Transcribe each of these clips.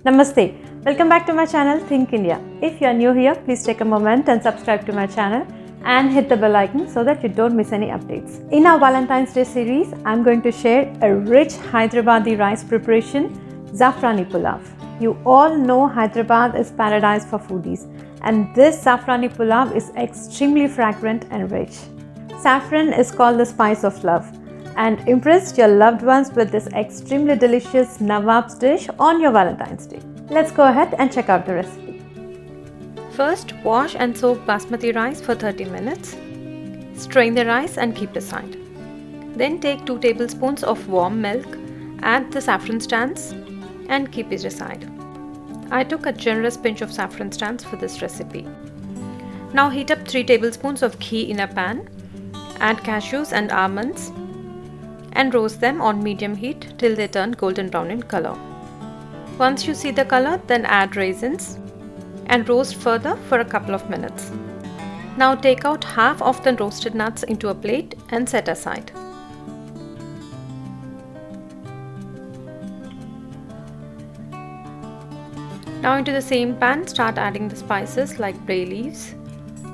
Namaste. Welcome back to my channel Think India. If you are new here, please take a moment and subscribe to my channel and hit the bell icon so that you don't miss any updates. In our Valentine's Day series, I'm going to share a rich Hyderabadi rice preparation, Zafrani Pulao. You all know Hyderabad is paradise for foodies, and this Zafrani Pulao is extremely fragrant and rich. Saffron is called the spice of love, and impress your loved ones with this extremely delicious Nawabs dish on your Valentine's Day. Let's go ahead and check out the recipe. First, wash and soak basmati rice for 30 minutes. Strain the rice and keep aside. Then take 2 tablespoons of warm milk, add the saffron stands and keep it aside. I took a generous pinch of saffron stands for this recipe. Now heat up 3 tablespoons of ghee in a pan. Add cashews and almonds and roast them on medium heat till they turn golden brown in color. Once you see the color, then add raisins and roast further for a couple of minutes. Now take out half of the roasted nuts into a plate and set aside. Now into the same pan, start adding the spices like bay leaves,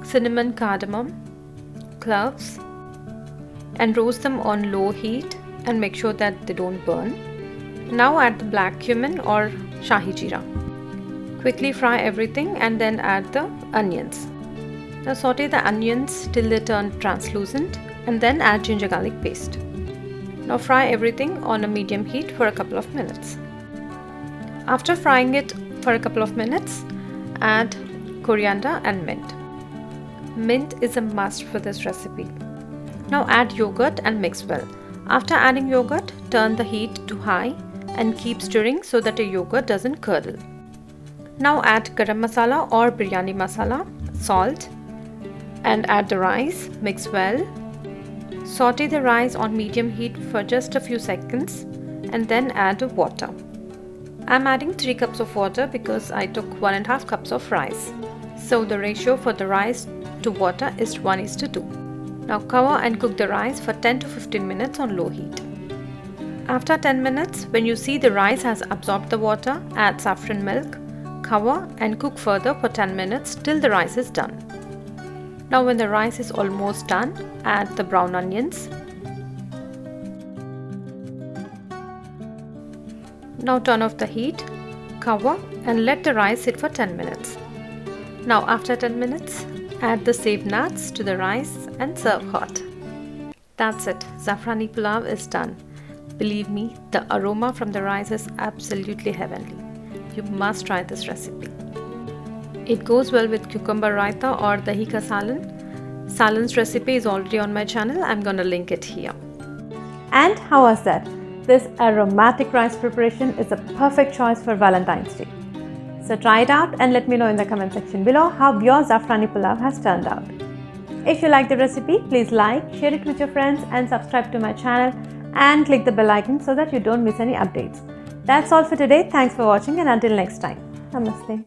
cinnamon, cardamom, cloves, and roast them on low heat and make sure that they don't burn. Now add the black cumin or shahi jeera. Quickly fry everything and then add the onions. Now saute the onions till they turn translucent and then add ginger garlic paste. Now fry everything on a medium heat for a couple of minutes. After frying it for a couple of minutes, add coriander and mint. Mint is a must for this recipe. Now add yogurt and mix well. After adding yogurt, turn the heat to high and keep stirring so that the yogurt doesn't curdle. Now add garam masala or biryani masala, salt, and add the rice. Mix well. Saute the rice on medium heat for just a few seconds and then add water. I'm adding 3 cups of water because I took 1.5 cups of rice. So the ratio for the rice to water is 1:2. Now cover and cook the rice for 10 to 15 minutes on low heat. After 10 minutes, when you see the rice has absorbed the water, add saffron milk, cover and cook further for 10 minutes till the rice is done. Now when the rice is almost done, add the brown onions. Now turn off the heat, cover and let the rice sit for 10 minutes. Now after 10 minutes, add the saved nuts to the rice and serve hot. That's it, Zafrani Pulao is done. Believe me, the aroma from the rice is absolutely heavenly. You must try this recipe. It goes well with cucumber raita or dahi ka salan. Salan's recipe is already on my channel. I'm gonna link it here. And how was that? This aromatic rice preparation is a perfect choice for Valentine's Day. So try it out and let me know in the comment section below how your Zafrani Pulao has turned out. If you like the recipe, please like, share it with your friends and subscribe to my channel and click the bell icon so that you don't miss any updates. That's all for today. Thanks for watching and until next time. Namaste.